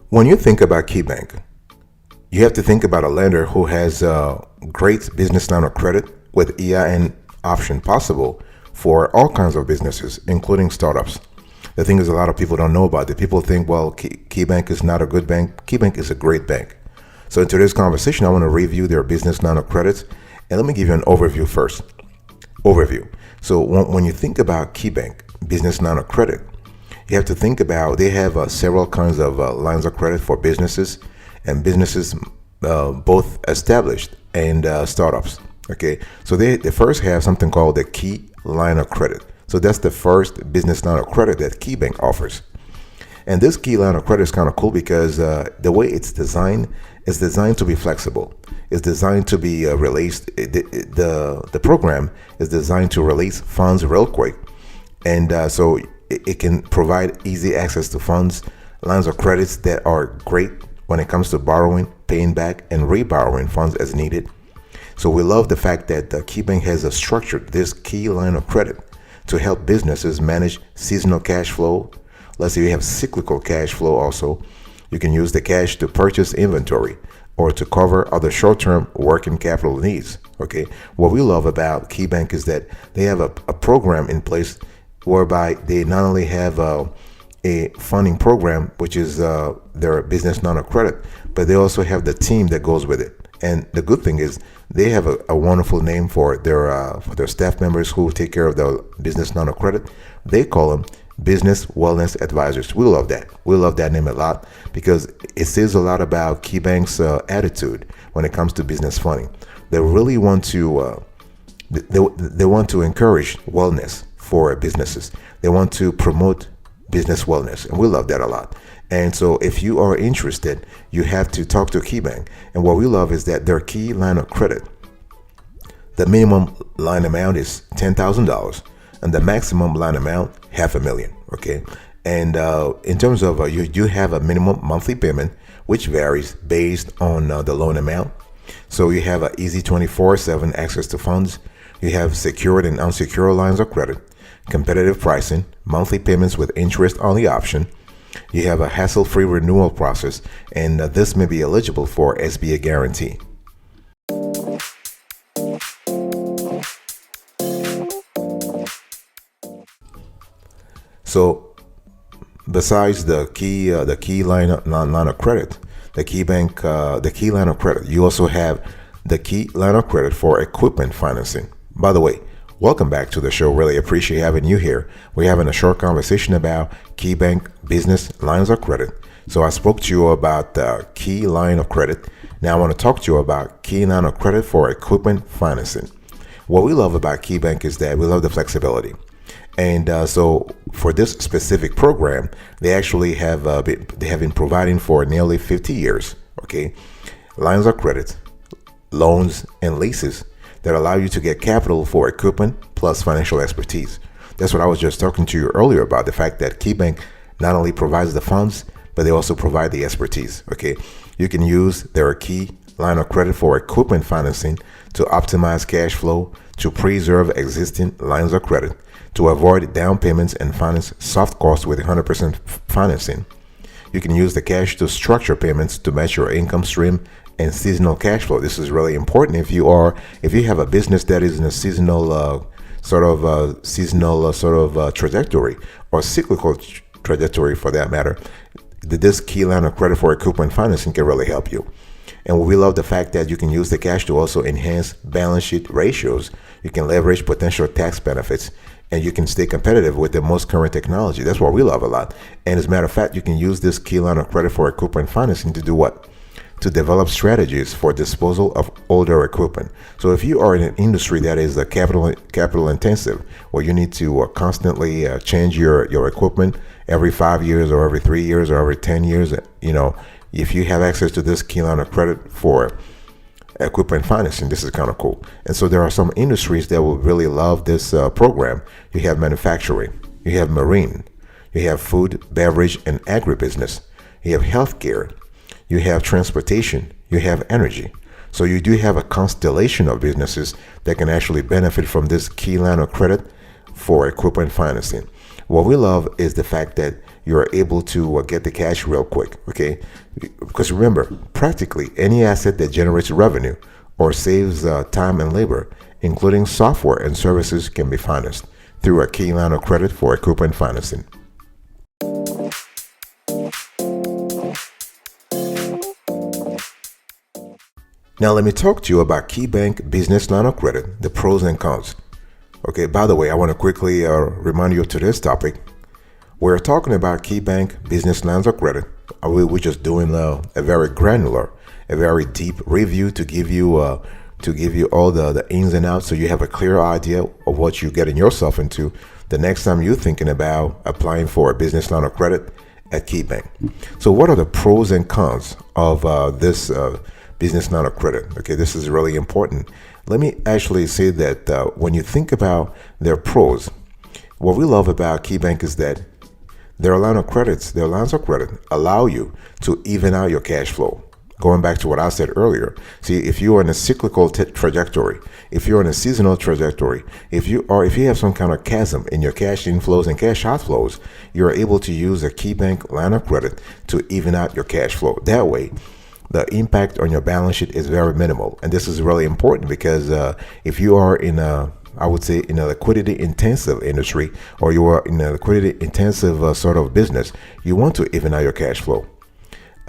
When you think about KeyBank, you have to think about a lender who has a great business line of credit with EIN option possible for all kinds of businesses, including startups. The thing is, a lot of people don't know about it. People think, well, KeyBank is not a good bank. KeyBank is a great bank. So in today's conversation, I want to review their business line of credit. And let me give you an overview first. Overview. So when you think about KeyBank business line of credit, you have to think about they have several kinds of lines of credit for businesses and businesses both established and startups. Okay, so they first have something called the Key Line of Credit. So that's the first business line of credit that KeyBank offers. And this Key Line of Credit is kind of cool because the way it's designed is designed to be flexible. It's designed to be released. The program is designed to release funds real quick, and so it can provide easy access to funds, lines of credits that are great when it comes to borrowing, paying back, and reborrowing funds as needed. So we love the fact that KeyBank has structured this Key Line of Credit to help businesses manage seasonal cash flow. Let's say you have cyclical cash flow also. You can use the cash to purchase inventory or to cover other short-term working capital needs. Okay, what we love about KeyBank is that they have a program in place whereby they not only have a funding program, which is their business line of credit, but they also have the team that goes with it. And the good thing is they have a wonderful name for their staff members who take care of the business line of credit. They call them Business Wellness Advisors. We love that. We love that name a lot because it says a lot about KeyBank's attitude when it comes to business funding. They really want to they want to encourage wellness for businesses. They want to promote business wellness, and we love that a lot. And so if you are interested, you have to talk to KeyBank. And what we love is that their Key Line of Credit, the minimum line amount is $10,000 and the maximum line amount $500,000. Okay, and in terms of you do have a minimum monthly payment which varies based on the loan amount. So you have an easy 24/7 access to funds. You have secured and unsecured lines of credit, competitive pricing, monthly payments with interest on the option. You have a hassle-free renewal process, and this may be eligible for SBA guarantee. So, besides the key line of credit, the Key Line of Credit, you also have the Key Line of Credit for equipment financing. By the way, welcome back to the show. Really appreciate having you here. We're having a short conversation about KeyBank business lines of credit. So I spoke to you about the Key Line of Credit. Now I want to talk to you about Key Line of Credit for equipment financing. What we love about KeyBank is that we love the flexibility. And so for this specific program, they actually have been providing for nearly 50 years. Okay, lines of credit, loans, and leases that allow you to get capital for equipment plus financial expertise. That's what I was just talking to you earlier about, the fact that KeyBank not only provides the funds, but they also provide the expertise. Okay, you can use their Key Line of Credit for equipment financing to optimize cash flow, to preserve existing lines of credit, to avoid down payments and finance soft costs with 100% financing. You can use the cash to structure payments to match your income stream and seasonal cash flow. This is really important if you have a business that is in a seasonal trajectory or cyclical trajectory for that matter. This Key Line of Credit for equipment financing can really help you. And we love the fact that you can use the cash to also enhance balance sheet ratios. You can leverage potential tax benefits, and you can stay competitive with the most current technology. That's what we love a lot. And as a matter of fact, you can use this Key Line of Credit for equipment financing to do what? To develop strategies for disposal of older equipment. So if you are in an industry that is capital intensive, where you need to constantly change your equipment every 5 years or every 3 years or every 10 years, if you have access to this Key Line of Credit for equipment financing, this is kind of cool. And so there are some industries that will really love this program. You have manufacturing, you have marine, you have food, beverage, and agribusiness, you have healthcare, you have transportation, you have energy. So you do have a constellation of businesses that can actually benefit from this Key Line of Credit for equipment financing. What we love is the fact that you're able to get the cash real quick. Okay, because remember, practically any asset that generates revenue or saves time and labor, including software and services, can be financed through a key line of credit for equipment financing. Now let me talk to you about KeyBank Business Line of Credit, the pros and cons. Okay, by the way, I want to quickly remind you of today's topic. We're talking about KeyBank Business Lines of Credit. We're just doing a very granular, a very deep review to give you all the ins and outs, so you have a clear idea of what you're getting yourself into the next time you're thinking about applying for a business line of credit at KeyBank. So what are the pros and cons of this business line of credit? Okay, this is really important. Let me actually say that when you think about their pros, what we love about KeyBank is that their lines of credit allow you to even out your cash flow. Going back to what I said earlier, see, if you are in a cyclical trajectory, if you're in a seasonal trajectory, if you have some kind of chasm in your cash inflows and cash outflows, you're able to use a KeyBank line of credit to even out your cash flow. That way, the impact on your balance sheet is very minimal. And this is really important because if you are in a liquidity intensive industry, or you are in a liquidity intensive sort of business, you want to even out your cash flow.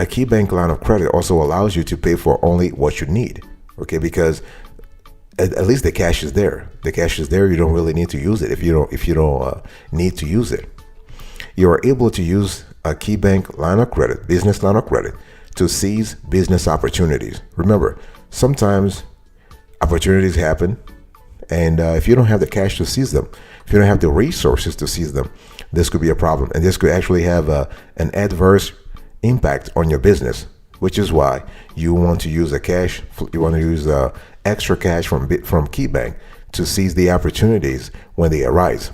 A KeyBank line of credit also allows you to pay for only what you need. Okay, because at least the cash is there. The cash is there. You don't really need to use it if you don't need to use it. You are able to use a KeyBank line of credit, business line of credit, to seize business opportunities. Remember, sometimes opportunities happen, and if you don't have the cash to seize them, if you don't have the resources to seize them, this could be a problem, and this could actually have an adverse impact on your business, which is why you want to use extra cash from KeyBank to seize the opportunities when they arise.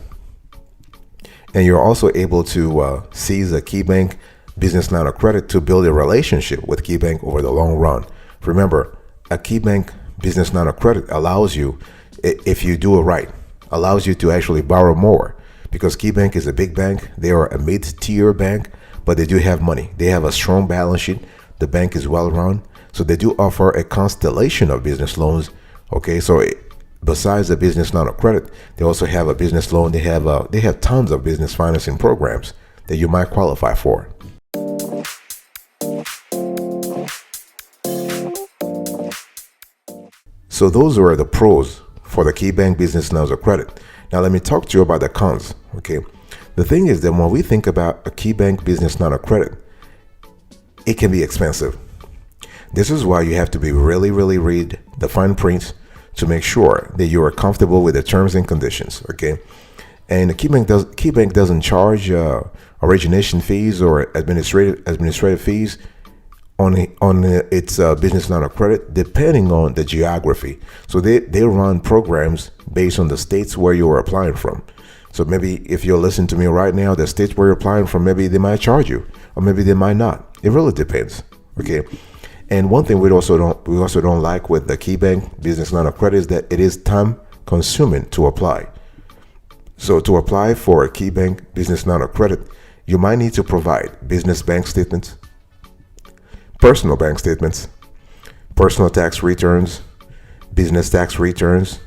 And you're also able to seize a KeyBank business line of credit to build a relationship with KeyBank over the long run. Remember, a KeyBank business line of credit allows you, if you do it right, allows you to actually borrow more, because KeyBank is a big bank. They are a mid-tier bank, but they do have money. They have a strong balance sheet. The bank is well run, so they do offer a constellation of business loans. Okay, so besides the business line of credit, they also have a business loan. They have tons of business financing programs that you might qualify for. So those are the pros for the KeyBank business lines of credit. Now let me talk to you about the cons. Okay, the thing is that when we think about a KeyBank business line of credit, it can be expensive. This is why you have to be really read the fine print to make sure that you are comfortable with the terms and conditions. Okay, and KeyBank doesn't charge origination fees or administrative fees on its business line of credit, depending on the geography. So they run programs based on the states where you are applying from. So maybe if you're listening to me right now, the states where you're applying from, maybe they might charge you, or maybe they might not. It really depends. Okay. And one thing we also don't like with the KeyBank business line of credit is that it is time consuming to apply. So to apply for a KeyBank business line of credit, you might need to provide business bank statements, personal bank statements, personal tax returns, business tax returns,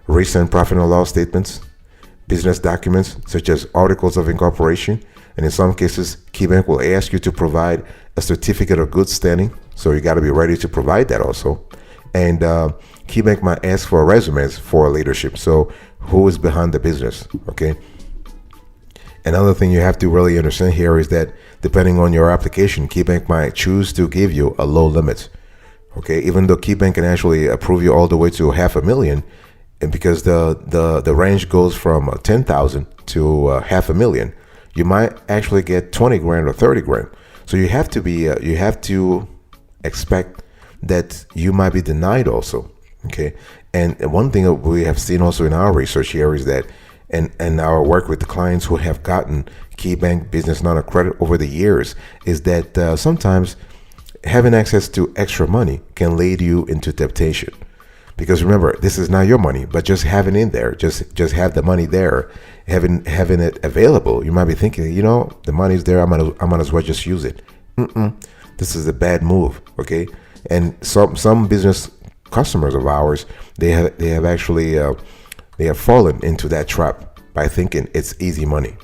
recent profit and loss statements, business documents such as articles of incorporation, and in some cases, KeyBank will ask you to provide a certificate of good standing. So you got to be ready to provide that also. And KeyBank might ask for resumes for leadership. So who is behind the business? Okay. Another thing you have to really understand here is that depending on your application, KeyBank might choose to give you a low limit. Okay, even though KeyBank can actually approve you all the way to $500,000, and because the range goes from 10,000 to $500,000, you might actually get 20 grand or 30 grand. So you have to expect that you might be denied also. Okay, and one thing that we have seen also in our research here is that, and our work with the clients who have gotten KeyBank business line of credit over the years, is that sometimes having access to extra money can lead you into temptation, Because remember, this is not your money, but just having it in there, just have the money there, having it available. You might be thinking, the money's there. I might as well just use it. This is a bad move. Okay, and some business customers of ours, they have actually they have fallen into that trap by thinking it's easy money.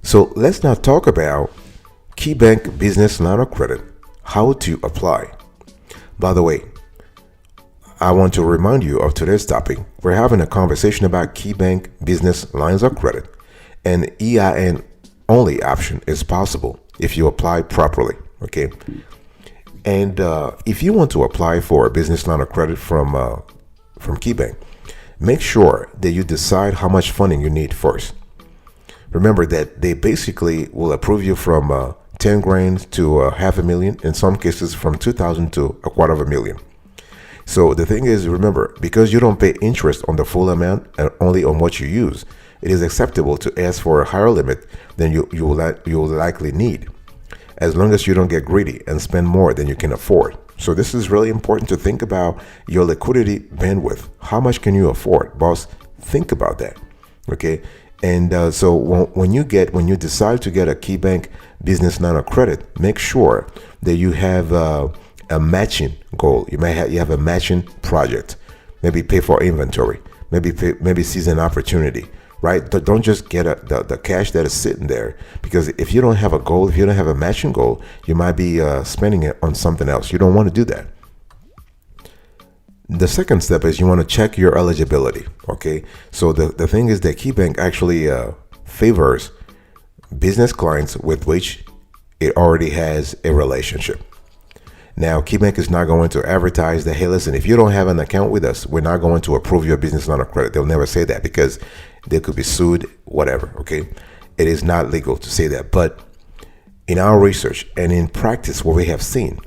So let's now talk about KeyBank Business Line of Credit, how to apply. By the way, I want to remind you of today's topic. We're having a conversation about KeyBank Business Lines of Credit, and EIN only option is possible if you apply properly. Okay, and if you want to apply for a business line of credit from KeyBank, make sure that you decide how much funding you need first. Remember that they basically will approve you from 10 grand to $500,000, in some cases from 2,000 to $250,000. So the thing is, remember, because you don't pay interest on the full amount and only on what you use, it is acceptable to ask for a higher limit than you will likely need, as long as you don't get greedy and spend more than you can afford. So this is really important to think about your liquidity bandwidth. How much can you afford, boss? Think about that. Okay. And so when you decide to get a KeyBank business line of credit, make sure that you have a matching goal. You have a matching project. Maybe pay for inventory. Maybe seize an opportunity. Right? Don't just get the cash that is sitting there, because if you don't have a goal, if you don't have a matching goal, you might be spending it on something else. You don't want to do that. The second step is you want to check your eligibility. Okay, so the thing is that KeyBank actually favors business clients with which it already has a relationship. Now, KeyBank is not going to advertise that, hey, listen, if you don't have an account with us, we're not going to approve your business line of credit. They'll never say that, because they could be sued, whatever. Okay, it is not legal to say that. But in our research and in practice, what we have seen,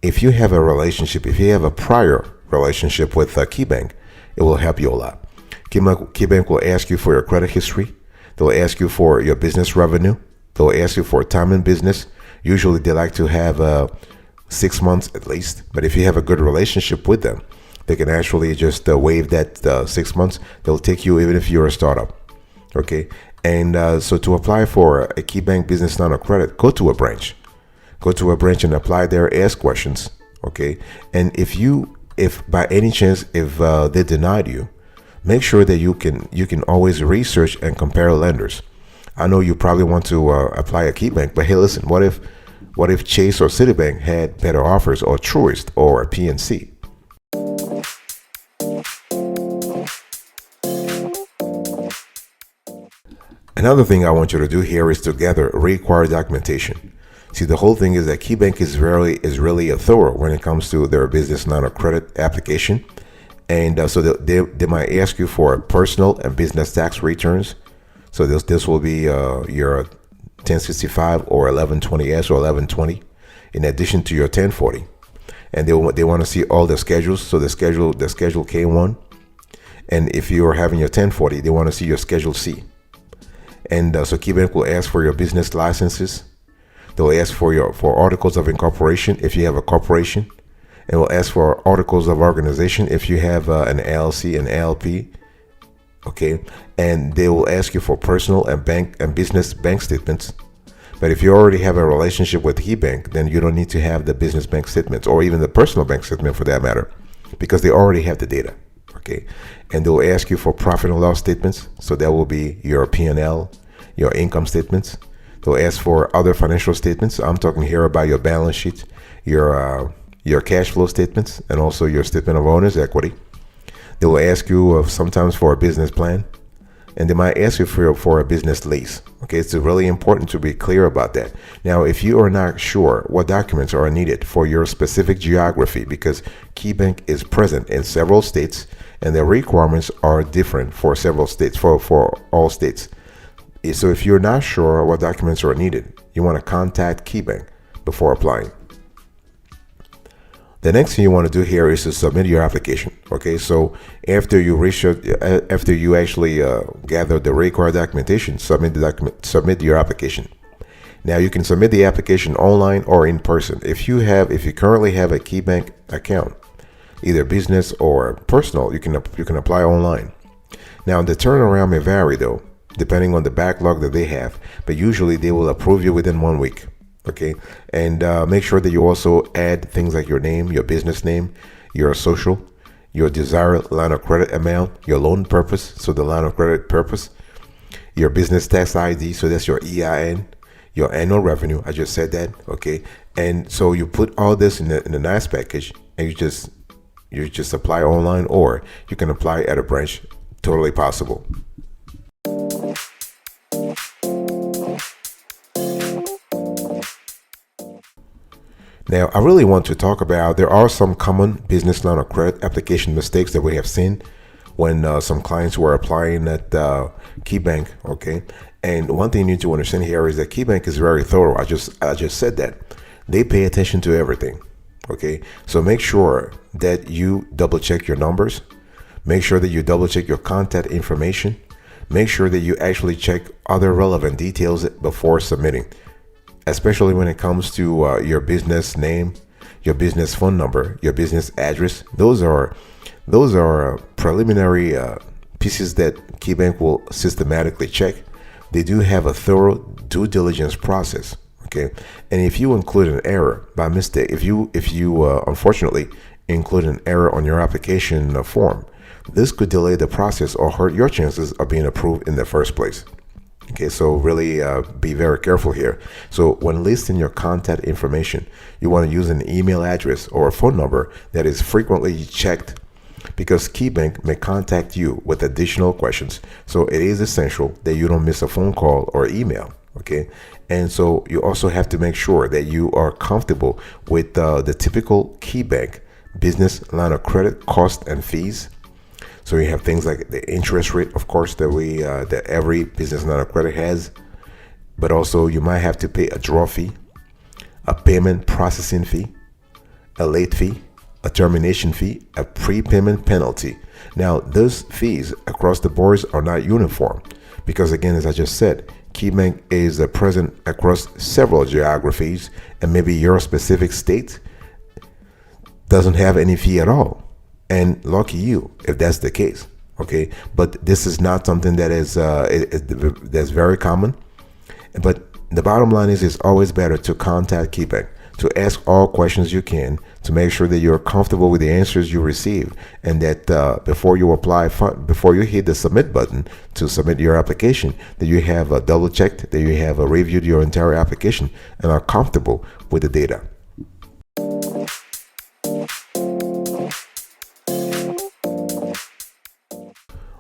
if you have a relationship, if you have a prior relationship with KeyBank, it will help you a lot. KeyBank will ask you for your credit history. They'll ask you for your business revenue. They'll ask you for time in business. Usually they like to have 6 months at least. But if you have a good relationship with them, they can actually just waive that 6 months. They'll take you even if you're a startup. Okay. And so to apply for a KeyBank business line of credit, go to a branch. Go to a branch and apply there, ask questions. Okay. And if by any chance, if they denied you, make sure that you can always research and compare lenders. I know you probably want to apply at KeyBank, but hey, listen, what if Chase or Citibank had better offers, or Truist or PNC? Another thing I want you to do here is to gather required documentation. See, the whole thing is that KeyBank is really a thorough when it comes to their business line of credit application. And so they might ask you for personal and business tax returns. So this will be your 1065 or 1120S or 1120, in addition to your 1040. And they want to see all the schedules. So the schedule K1. And if you are having your 1040, they want to see your Schedule C. And so KeyBank will ask for your business licenses. They'll ask for articles of incorporation if you have a corporation, and will ask for articles of organization if you have an LLC and LP. Okay, and they will ask you for personal and business bank statements. But if you already have a relationship with KeyBank, then you don't need to have the business bank statements, or even the personal bank statement for that matter, because they already have the data. Okay, and they'll ask you for profit and loss statements. So that will be your P&L, your income statements. They'll ask for other financial statements. I'm talking here about your balance sheet, your cash flow statements, and also your statement of owner's equity. They will ask you sometimes for a business plan, and they might ask you for a business lease. Okay, it's really important to be clear about that. Now, if you are not sure what documents are needed for your specific geography, because KeyBank is present in several states, and the requirements are different for several states, for all states. So if you're not sure what documents are needed, you want to contact KeyBank before applying. The next thing you want to do here is to submit your application. Okay, so after you actually gather the required documentation, submit your application. Now you can submit the application online or in person. If you currently have a KeyBank account, either business or personal, you can apply online. Now the turnaround may vary though, depending on the backlog that they have, but usually they will approve you within 1 week. Okay, and make sure that you also add things like your name, your business name, your social, your desired line of credit amount, your loan purpose, so the line of credit purpose, your business tax ID, so that's your EIN, your annual revenue. I just said that. Okay, and so you put all this in a nice package, and you just apply online, or you can apply at a branch. Totally possible. Now, I really want to talk about, there are some common business line of credit application mistakes that we have seen when some clients were applying at KeyBank. Okay, and one thing you need to understand here is that KeyBank is very thorough. I just said that they pay attention to everything. Okay, so make sure that you double check your numbers. Make sure that you double check your contact information. Make sure that you actually check other relevant details before submitting, especially when it comes to your business name, your business phone number, your business address. Those are preliminary pieces that KeyBank will systematically check. They do have a thorough due diligence process. Okay, and if you include an error by mistake, if you unfortunately include an error on your application form, this could delay the process or hurt your chances of being approved in the first place. Okay, so really be very careful here. So when listing your contact information, you want to use an email address or a phone number that is frequently checked, because KeyBank may contact you with additional questions. So it is essential that you don't miss a phone call or email. Okay, and so you also have to make sure that you are comfortable with the typical KeyBank business line of credit cost and fees. So you have things like the interest rate, of course, that every business line of credit has, but also you might have to pay a draw fee, a payment processing fee, a late fee, a termination fee, a prepayment penalty. Now, those fees across the boards are not uniform because, again, as I just said, KeyBank is present across several geographies, and maybe your specific state doesn't have any fee at all. And lucky you if that's the case. Okay, but this is not something that is that's very common. But the bottom line is, it's always better to contact KeyBank, to ask all questions you can, to make sure that you're comfortable with the answers you receive, and that before you apply, before you hit the submit button to submit your application, that you have double checked, that you have reviewed your entire application and are comfortable with the data.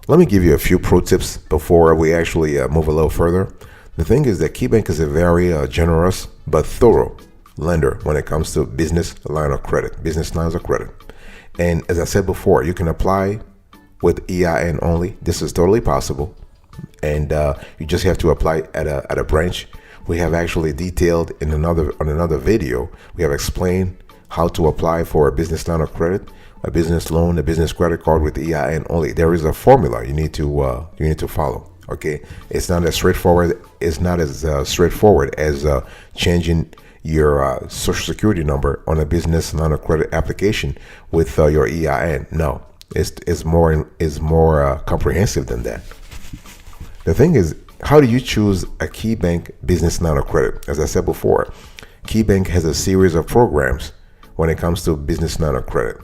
Let me give you a few pro tips before we actually move a little further. The thing is that KeyBank is a very generous but thorough lender when it comes to business lines of credit. And as I said before, you can apply with EIN only. This is totally possible. And you just have to apply at a branch. We have actually detailed on another video, we have explained how to apply for a business line of credit, a business loan, a business credit card with EIN only. There is a formula you need to follow. Okay, it's not as straightforward. It's not as straightforward as changing your social security number on a business line of credit application with your EIN. No, it's more comprehensive than that. The thing is, how do you choose a KeyBank business line of credit? As I said before, KeyBank has a series of programs when it comes to business line of credit.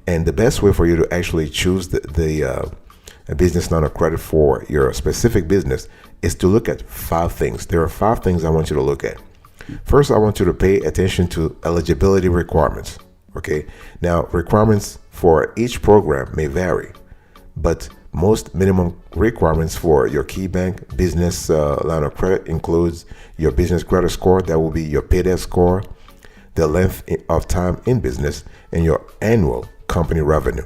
And the best way for you to actually choose a business line of credit for your specific business is to look at 5 things. There are 5 things I want you to look at. First, I want you to pay attention to eligibility requirements. Okay. Now, requirements for each program may vary, but most minimum requirements for your KeyBank business line of credit includes your business credit score. That will be your paydex score, the length of time in business, and your annual company revenue.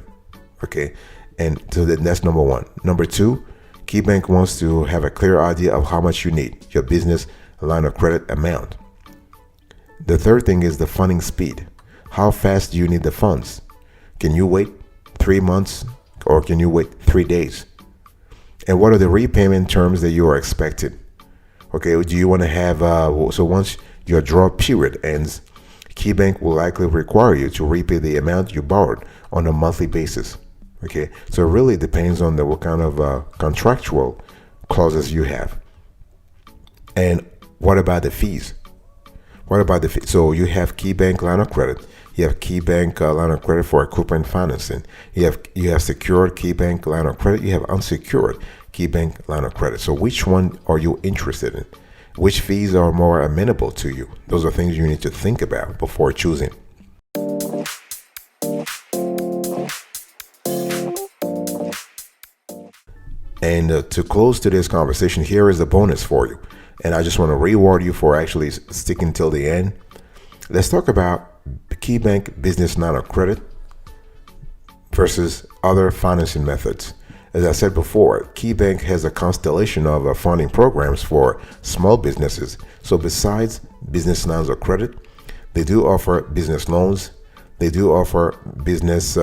Okay, and so that's number 1. Number 2, KeyBank wants to have a clear idea of how much you need, your business line of credit amount. The third thing is the funding speed. How fast do you need the funds? Can you wait 3 months or can you wait 3 days? And what are the repayment terms that you are expected? Okay, do you want to have, so once your draw period ends, KeyBank will likely require you to repay the amount you borrowed on a monthly basis. Okay, so it really depends on what kind of contractual clauses you have. And what about the fees? What about the fee? So you have KeyBank line of credit. You have KeyBank line of credit for equipment financing. You have secured KeyBank line of credit. You have unsecured KeyBank line of credit. So which one are you interested in? Which fees are more amenable to you? Those are things you need to think about before choosing. And to close today's conversation, here is a bonus for you. And I just want to reward you for actually sticking till the end. Let's talk about KeyBank business line of credit versus other financing methods. As I said before, KeyBank has a constellation of funding programs for small businesses. So besides business lines of credit, they do offer business loans. They do offer business.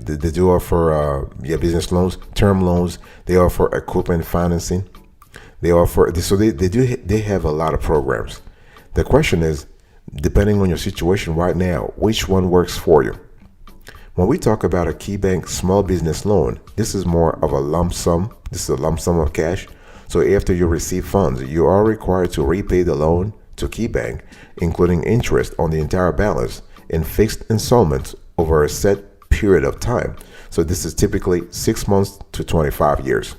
Business loans, term loans. They offer equipment financing. They have a lot of programs. The question is, depending on your situation right now, which one works for you? When we talk about a KeyBank small business loan, this is more of a lump sum. This is a lump sum of cash. So after you receive funds, you are required to repay the loan to KeyBank, including interest on the entire balance in fixed installments over a set period of time. So this is typically 6 months to 25 years.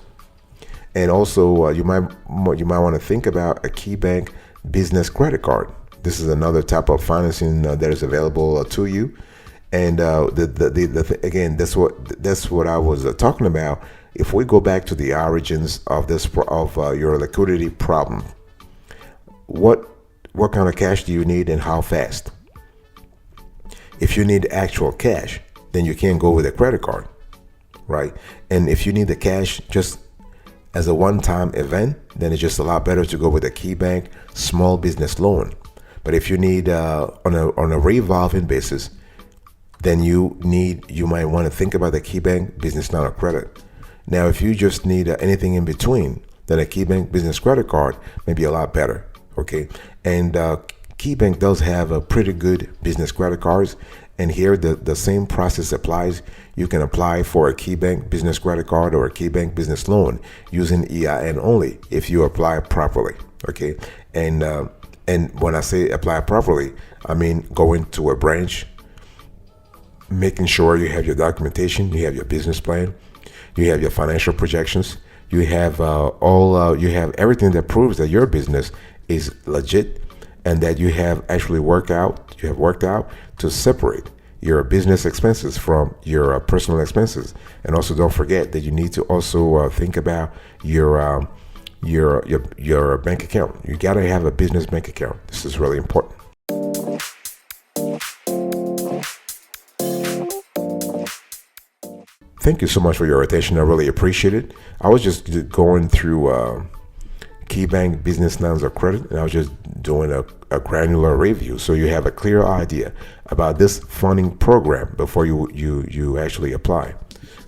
And also, you might want to think about a KeyBank business credit card. This is another type of financing that is available to you. And again, that's what I was talking about. If we go back to the origins of your liquidity problem, what kind of cash do you need and how fast? If you need actual cash, then you can't go with a credit card, right? And if you need the cash just as a one-time event, then it's just a lot better to go with a KeyBank small business loan. But if you need on a revolving basis, then you might want to think about the KeyBank business line of credit. Now, if you just need anything in between, then a KeyBank business credit card may be a lot better. Okay, and KeyBank does have a pretty good business credit cards, and here the same process applies. You can apply for a KeyBank business credit card or a KeyBank business loan using EIN only if you apply properly. Okay, and when I say apply properly, I mean going to a branch, making sure you have your documentation, you have your business plan, you have your financial projections, you have you have everything that proves that your business is legit and that you have actually worked out to separate your business expenses from your personal expenses. And also don't forget that you need to also think about your bank account. You got to have a business bank account. This is really important. Thank you so much for your attention. I really appreciate it. I was just going through KeyBank business lines of credit, and I was just doing a granular review so you have a clear idea about this funding program before you actually apply.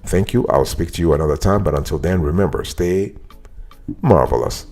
Thank you. I'll speak to you another time, but until then, remember, stay marvelous.